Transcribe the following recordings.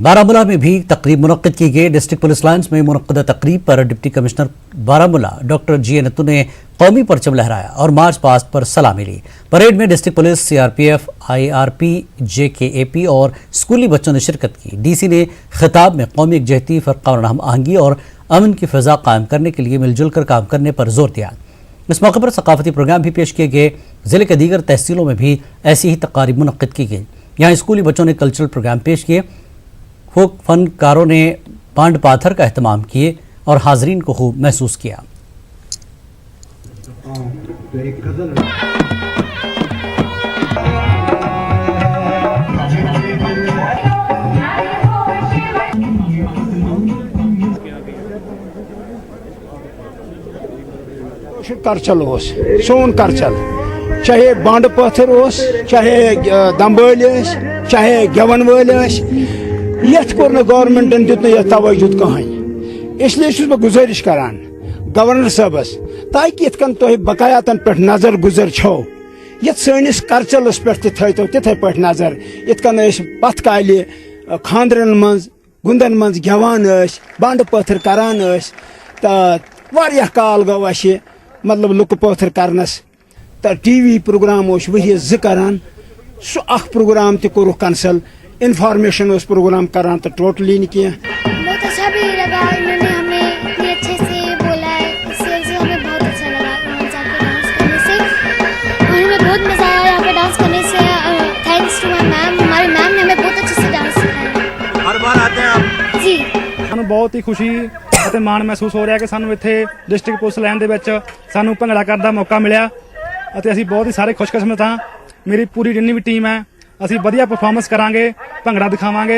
बारामूला में भी तकरीब मुनक्किद की गई। डिस्ट्रिक्ट पुलिस लाइन्स में मुनक्किदा तकरीब पर डिप्टी कमिश्नर बारामूला डॉक्टर जी नत्तू ने कौमी परचम लहराया और मार्च पास्ट पर सलामी ली। परेड में district police, CRPF, IRP, JKAP और स्कूली बच्चों ने शिरकत की। डीसी ने खिताब में कौमी एकजहती, फरका और हम आहंगी और अमन की फिजा कायम करने के लिए मिलजुल कर काम करने पर जोर दिया। इस मौके पर सकाफती प्रोग्राम भी पेश किए गए। जिले के दीगर तहसीलों में भी ऐसी ही तकारीब मुनक्किद की गई। यहाँ स्कूली बच्चों ने कल्चरल प्रोग्राम पेश किए। फोक फनकारों ने पांड पाथर का एहतमाम किए और हाजरीन को खूब महसूस किया। करचल सोन करचल, चाहे बांड पत्थर चाहे दम्बल चाहे गेवन वल यथ कोर गवर्नमेंटन दित न तवजुद कहें। इसलिए बह गुजारिश करान गवर्नर साहबस ताकि यन तुह बकायातन पे नजर गुजर छो ये सैनिस करचलस पे थो तिथे पे नजर यन पथ काल खानदरन मज गुंदन मज गेवान बांड पत्थर करान तो वारिया काल गो अस मतलब लुक पत्थर करनस तो टीवी प्रोग्राम वही ज करान सो अख प्रोग्राम त कोरुख कैंसल। इन्फॉर्मेशन उस प्रोग्राम करान तो टोटली नहीं किया। बहुत अच्छा भी लगा, इन्होंने हमें इतने अच्छे से बोला है, इससे हमें बहुत अच्छा लगा यहाँ जाके डांस करने से और हमें बहुत मज़ा आया यहाँ पे डांस करने से। थैंक्स टू माय मैम, हमारे मैम ने हमें बहुत अच्छे से डांस सिखाया। हर बार आते हैं आप जी। ਸਾਨੂੰ ਬਹੁਤ ਹੀ ਖੁਸ਼ੀ ਅਤੇ ਮਾਣ ਮਹਿਸੂਸ ਹੋ ਰਿਹਾ ਕਿ ਸਾਨੂੰ ਇੱਥੇ ਡਿਸਟ੍ਰਿਕਟ ਪੁਲਿਸ ਲਾਈਨ ਦੇ ਵਿੱਚ ਸਾਨੂੰ ਭੰਗੜਾ ਕਰਨ ਦਾ ਮੌਕਾ ਮਿਲਿਆ ਅਤੇ ਅਸੀਂ ਬਹੁਤ ਹੀ ਸਾਰੇ ਖੁਸ਼ਕਿਸਮਤ ਹਾਂ। ਮੇਰੀ ਪੂਰੀ ਜਿੰਨੀ ਵੀ ਟੀਮ ਹੈ ਅਸੀਂ ਵਧੀਆ परफॉर्मेंस करांगे, भंगड़ा दिखावांगे।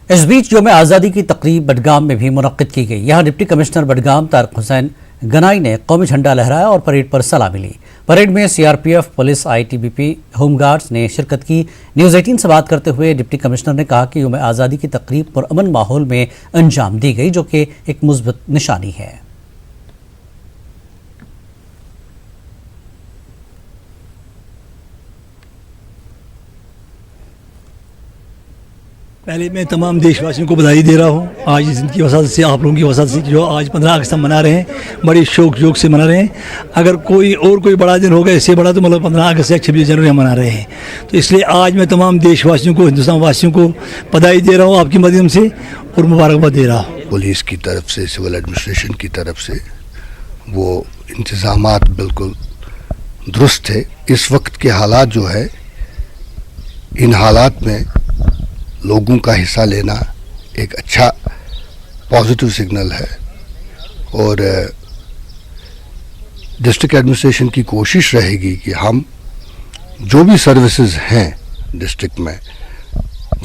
इस बीच यौम आज़ादी की तकरीब बडगाम में भी मुनक्किद की गई। यहाँ डिप्टी कमिश्नर बडगाम तारिक हुसैन गनाई ने कौमी झंडा लहराया और परेड पर सलामी ली। परेड में सीआरपीएफ, पुलिस, आईटीबीपी, होमगार्ड्स ने शिरकत की। न्यूज़ 18 से बात करते हुए डिप्टी कमिश्नर ने कहा कि यौम आज़ादी की तकरीब पुरअमन माहौल में अंजाम दी गई, जो कि एक मुस्बत निशानी है। पहले मैं तमाम देशवासियों को बधाई दे रहा हूँ आज इनकी वसात से, आप लोगों की वसात से, जो आज 15 अगस्त हम मना रहे हैं, बड़ी शौक शौक से मना रहे हैं। अगर कोई बड़ा दिन होगा इससे बड़ा तो मतलब 15 अगस्त या 26 जनवरी हम मना रहे हैं। तो इसलिए आज मैं तमाम देशवासियों को, हिंदुस्तान वासियों को बधाई दे रहा हूँ आपके माध्यम से और मुबारकबाद दे रहा हूँ। पुलिस की तरफ से, सिविल एडमिनिस्ट्रेशन की तरफ से वो इंतज़ामात बिल्कुल दुरुस्त थे। इस वक्त के हालात जो है, इन हालात में लोगों का हिस्सा लेना एक अच्छा पॉजिटिव सिग्नल है और डिस्ट्रिक्ट एडमिनिस्ट्रेशन की कोशिश रहेगी कि हम जो भी सर्विसेज हैं डिस्ट्रिक्ट में,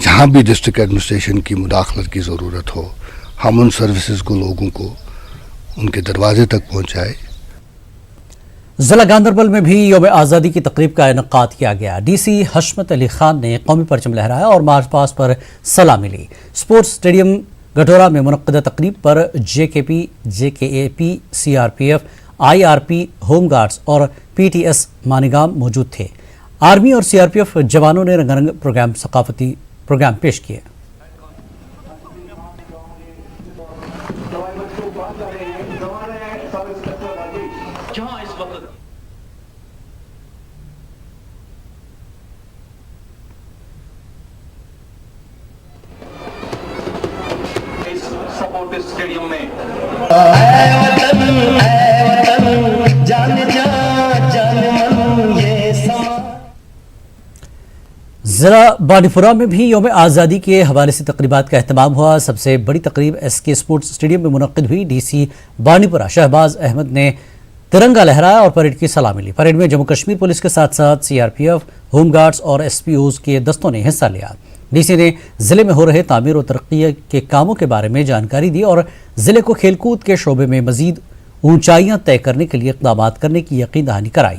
जहां भी डिस्ट्रिक्ट एडमिनिस्ट्रेशन की मुदाखलत की ज़रूरत हो, हम उन सर्विसेज को लोगों को उनके दरवाजे तक पहुंचाए। जिला गांधरबल में भी यौम आज़ादी की तकरीब का इनेकाद किया गया। डीसी हशमत अली खान ने कौमी परचम लहराया और मार्च पास्ट पर सलामी ली। स्पोर्ट्स स्टेडियम गठोरा में मुनक्किदा तकरीब पर JKP, JKAP, CRPF, IRP, home guards और पीटीएस मानिगाम मौजूद थे। आर्मी और सीआरपीएफ जवानों ने रंगारंग सकाफती प्रोग्राम पेश किए। स्टेडियम में जिला बानीपुरा में भी यौम आज़ादी के हवाले से तकरीबात का अहतमाम हुआ। सबसे बड़ी तकरीब एसके स्पोर्ट्स स्टेडियम में मुनक्किद हुई। डीसी बानीपुरा शहबाज अहमद ने तिरंगा लहराया और परेड की सलामी ली। परेड में जम्मू कश्मीर पुलिस के साथ साथ सीआरपीएफ, होमगार्ड्स और एसपीओज के दस्तों ने हिस्सा लिया। डीसी ने जिले में हो रहे तामीर और तरक्की के कामों के बारे में जानकारी दी और जिले को खेलकूद के शोबे में मजीद ऊंचाइयां तय करने के लिए इक़दाम करने की यकीन दहानी कराई।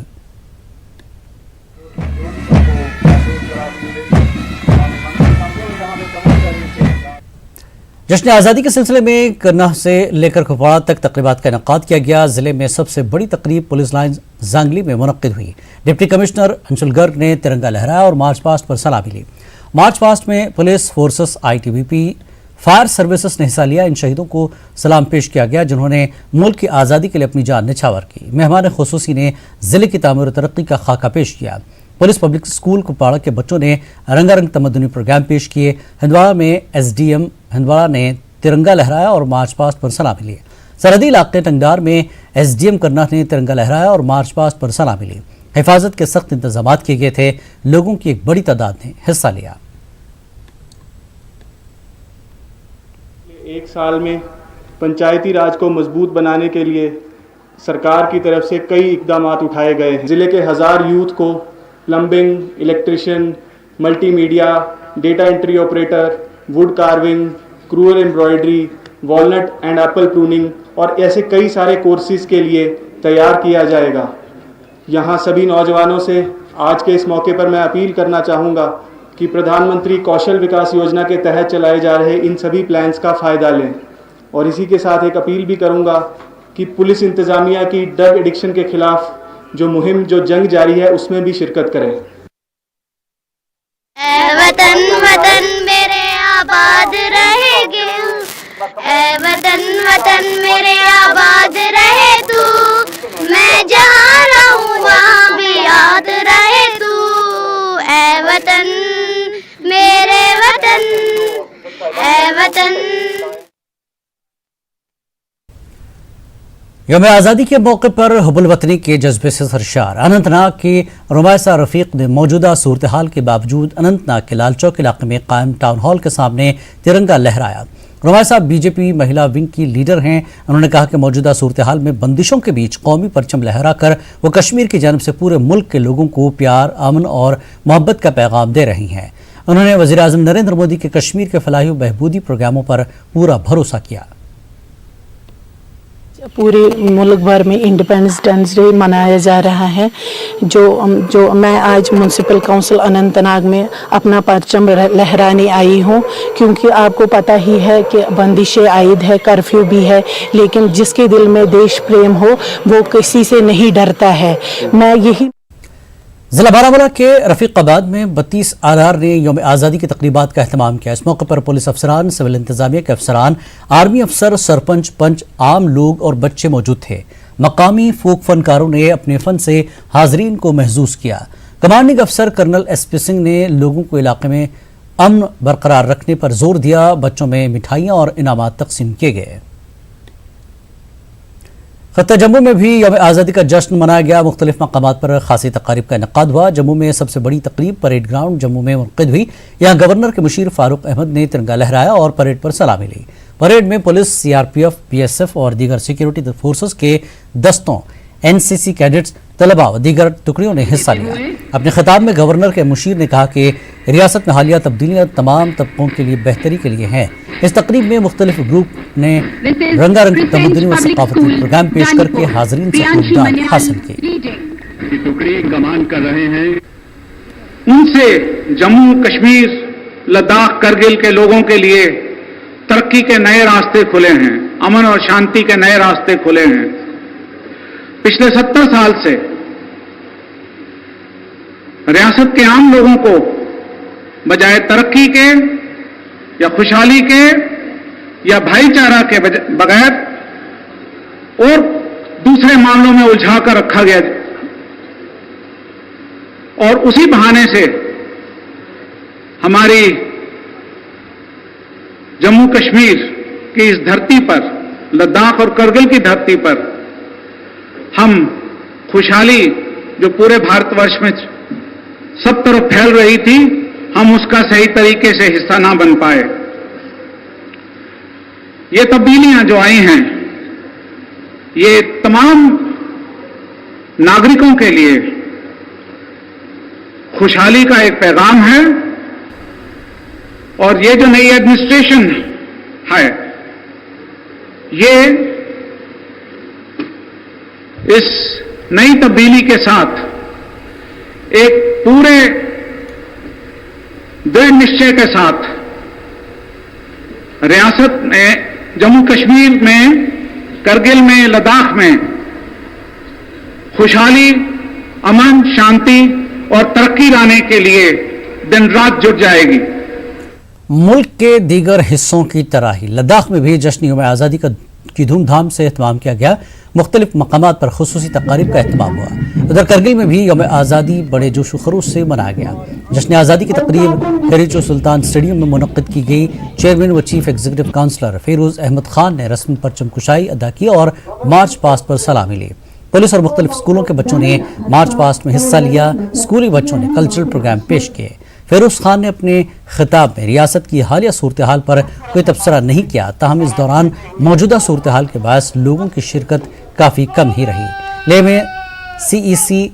जश्न आज़ादी के सिलसिले में करनाह से लेकर कुपवाड़ा तक तकरीबात का इनेकाद किया गया। जिले में सबसे बड़ी तकरीब पुलिस लाइन जांगली में मुनक्किद हुई। डिप्टी कमिश्नर अंशुल गर्ग ने तिरंगा लहराया और मार्च पास्ट पर सलामी ली। मार्च पास्ट में police forces, ITBP, fire services ने हिस्सा लिया। इन शहीदों को सलाम पेश किया गया जिन्होंने मुल्क की आज़ादी के लिए अपनी जान न्यौछावर की। मेहमान खुसूसी ने जिले की तामीर और तरक्की का खाका पेश किया। पुलिस पब्लिक स्कूल कुपवाड़ा के बच्चों ने रंगारंग तमद्दुनी प्रोग्राम पेश किए। हंदवाड़ा में SDM हंदवाड़ा ने तिरंगा लहराया और मार्च पास्ट पर सलामी ली। सरहदी इलाके टंगडार में SDM करना ने तिरंगा लहराया और मार्च पास्ट पर सलामी ली। हिफाजत के सख्त इंतजाम किए गए थे। लोगों की एक बड़ी तादाद ने हिस्सा लिया। एक साल में पंचायती राज को मजबूत बनाने के लिए सरकार की तरफ से कई इकदाम उठाए गए हैं। ज़िले के 1000 यूथ को plumbing, electrician, multimedia, data entry operator, wood carving, cruel embroidery, walnut and Apple pruning और ऐसे कई सारे कोर्सेज के लिए तैयार किया जाएगा। यहाँ सभी नौजवानों से आज के इस मौके पर मैं अपील करना चाहूँगा कि प्रधानमंत्री कौशल विकास योजना के तहत चलाए जा रहे इन सभी प्लान्स का फ़ायदा लें। और इसी के साथ एक अपील भी करूँगा कि पुलिस इंतज़ामिया की ड्रग एडिक्शन के खिलाफ जो जंग जारी है उसमें भी शिरकत करें। ऐ वतन वतन मेरे आबाद रहेगे, ऐ वतन वतन मेरे आबाद रहे तू, मैं जहाँ रहूँ वहाँ भी याद रहे तू। ऐ वतन मेरे वतन, ऐ वतन। यौम आज़ादी के मौके पर हुब्बुल वतनी के जज्बे से सरशार अनंतनाग के रुमैसा रफीक ने मौजूदा सूरत हाल के बावजूद अनंतनाग के लाल चौक इलाके में कायम टाउन हॉल के सामने तिरंगा लहराया। रुमैसा BJP महिला विंग की लीडर हैं। उन्होंने कहा कि मौजूदा सूरत हाल में बंदिशों के बीच कौमी परचम लहराकर वो कश्मीर की जानिब से पूरे मुल्क के लोगों को प्यार, अमन और मोहब्बत का पैगाम दे रही हैं। उन्होंने वज़ीर-ए-आज़म नरेंद्र मोदी के कश्मीर के फलाही व बहबूदी प्रोग्रामों पर पूरा भरोसा किया। पूरे मुल्क भर में इंडिपेंडेंस डे मनाया जा रहा है। जो मैं आज म्यूनसिपल काउंसिल अनंतनाग में अपना परचम लहराने आई हूँ, क्योंकि आपको पता ही है कि बंदिशें आयद है, कर्फ्यू भी है, लेकिन जिसके दिल में देश प्रेम हो वो किसी से नहीं डरता है। मैं यही जिला बारामूला के रफीकाबाद में 32 आधार ने यौम आज़ादी की तकरीबात का एहतमाम किया। इस मौके पर पुलिस अफसरान, सिविल इंतजामिया के अफसरान, आर्मी अफसर, सरपंच, पंच, आम लोग और बच्चे मौजूद थे। मकामी फोक फनकारों ने अपने फन से हाजरीन को महसूस किया। कमांडिंग अफसर कर्नल SP सिंह ने लोगों को इलाके में अमन बरकरार रखने पर जोर दिया। बच्चों में मिठाइयाँ और इनामात तकसीम किए गए। खत्ता जम्मू में भी यौम आज़ादी का जश्न मनाया गया। मुख्तलिफ मकामात पर खासी तकारीब का इनकाद हुआ। जम्मू में सबसे बड़ी तकरीब परेड ग्राउंड जम्मू में मुनक़िद हुई। यहाँ गवर्नर के मुशीर फारूक अहमद ने तिरंगा लहराया और परेड पर सलामी ली। परेड में पुलिस, CRPF, BSF और दीगर सिक्योरिटी फोर्सेस के दस्तों, NCC कैडेट्स, तलबा व दीगर टुकड़ियों ने हिस्सा लिया। अपने खिताब में गवर्नर के मुशीर ने कहा कि रियासत में हालिया तब्दीलियाँ तमाम तबकों के लिए बेहतरी के लिए हैं। इस तकरीब में मुख्तलिफ ग्रुप ने रंगारंग तमद्दुनी व सकाफती प्रोग्राम पेश करके हाज़रीन से खूबदाद हासिल की। टुकड़ी कमान कर रहे हैं, उनसे जम्मू कश्मीर, लद्दाख, करगिल के लोगों के लिए तरक्की के नए रास्ते खुले हैं, अमन और शांति के नए रास्ते खुले हैं। पिछले 70 साल से रियासत के आम लोगों को बजाय तरक्की के या खुशहाली के या भाईचारा के बगैर और दूसरे मामलों में उलझा कर रखा गया और उसी बहाने से हमारी जम्मू कश्मीर की इस धरती पर, लद्दाख और करगिल की धरती पर हम खुशहाली जो पूरे भारतवर्ष में सब तरफ फैल रही थी, हम उसका सही तरीके से हिस्सा ना बन पाए। ये तब्दीलियां जो आई हैं, ये तमाम नागरिकों के लिए खुशहाली का एक पैगाम है। और ये जो नई एडमिनिस्ट्रेशन है, ये इस नई तब्दीली के साथ एक पूरे दृढ़ निश्चय के साथ रियासत में, जम्मू कश्मीर में, करगिल में, लद्दाख में खुशहाली, अमन, शांति और तरक्की लाने के लिए दिन रात जुट जाएगी। मुल्क के दीगर हिस्सों की तरह ही लद्दाख में भी जश्न यौम आज़ादी की धूमधाम से एहतमाम किया गया। मुख्तलिफ मकामात पर खुसूसी तकारीब का एहतमाम हुआ। उधर करगिल में भी यौम आज़ादी बड़े जोश व खरूश से मनाया गया। जश्न आज़ादी की तकरीब हेरिचो सुल्तान स्टेडियम में मुनक्किद की गई। चेयरमैन व chief executive councillor Feroz Ahmed Khan ने रस्मी परचम कुशाई अदा की और मार्च पास्ट पर सलामी ली। पुलिस और मुख्तलिफ स्कूलों के बच्चों ने मार्च पास्ट में हिस्सा लिया। स्कूली बच्चों ने कल्चरल प्रोग्राम पेश किए। फेरोज खान ने अपने खिताब में रियासत की हालिया सूरत हाल पर कोई तबसरा नहीं किया, ताहम इस दौरान मौजूदा सूरत हाल के बायस लोगों की शिरकत काफ़ी कम ही रही। लेह में CEC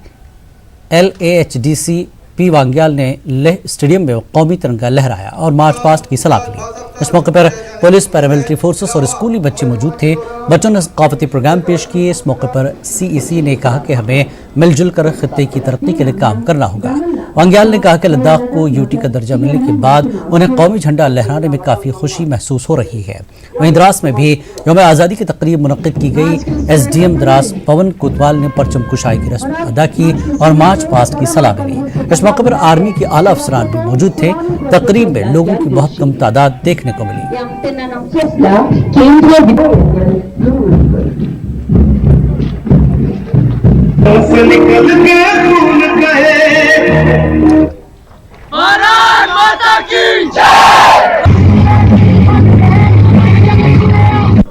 LAHDC P वांग्याल ने लेह स्टेडियम में कौमी तिरंगा लहराया और मार्च पास्ट की सलामी ली। इस मौके पर पुलिस, पैरामिलिट्री फोर्सेस और स्कूली बच्चे मौजूद थे। बच्चों ने सकाफती प्रोग्राम पेश किए। इस मौके पर CEC ने कहा कि हमें मिलजुल कर खित्ते की तरक्की के लिए काम करना होगा। वांग्याल ने कहा कि लद्दाख को UT का दर्जा मिलने के बाद उन्हें कौमी झंडा लहराने में काफ़ी खुशी महसूस हो रही है। वहीं द्रास में भी यौम आज़ादी की तकरीब मुनक्किद की गई। SDM द्रास पवन कोतवाल ने परचम कुशाई की रस्म अदा की और मार्च पास्ट की सलामी ली। इस मौके पर आर्मी के आला अफसरान भी मौजूद थे। तकरीब में लोगों की बहुत कम तादाद देखने को मिली।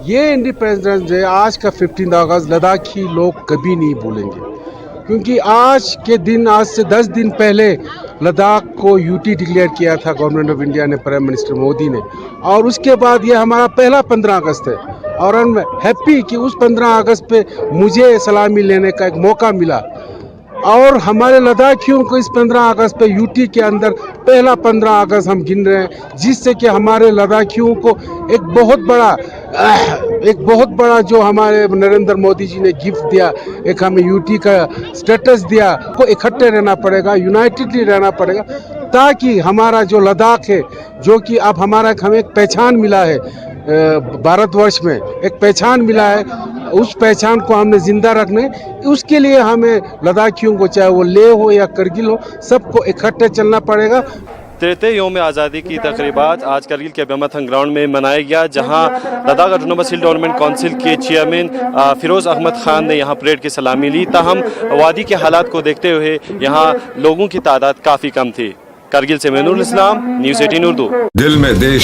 ये इंडिपेंडेंस डे आज का 15 अगस्त लद्दाखी लोग कभी नहीं भूलेंगे, क्योंकि आज के दिन, आज से 10 दिन पहले लद्दाख को UT डिक्लेयर किया था गवर्नमेंट ऑफ इंडिया ने, प्राइम मिनिस्टर मोदी ने। और उसके बाद ये हमारा पहला 15 अगस्त है और हम हैप्पी कि उस 15 अगस्त पे मुझे सलामी लेने का एक मौका मिला। और हमारे लद्दाखियों को इस 15 अगस्त पे UT के अंदर पहला 15 अगस्त हम गिन रहे हैं, जिससे कि हमारे लद्दाखियों को एक बहुत बड़ा जो हमारे नरेंद्र मोदी जी ने गिफ्ट दिया, एक हमें UT का स्टेटस दिया, को इकट्ठे रहना पड़ेगा, यूनाइटेडली रहना पड़ेगा, ताकि हमारा जो लद्दाख है, जो कि अब हमें एक पहचान मिला है भारतवर्ष में, एक पहचान मिला है, उस पहचान को हमने जिंदा रखने, उसके लिए हमें लद्दाखियों को, चाहे वो लेह हो या करगिल हो, सबको इकट्ठे चलना पड़ेगा। 33 यौम आज़ादी की तकरीबात आज करगिल के अब्यामथन ग्राउंड में मनाया गया, जहां लद्दाख ऑटोनोमस हिल डेवलपमेंट काउंसिल के चेयरमैन फिरोज अहमद खान ने यहां परेड की सलामी ली। ताहम वादी के हालात को देखते हुए यहां लोगों की तादाद काफ़ी कम थी। करगिल से मैनुल इस्लाम, न्यूज़ 18 उर्दू। दिल में देश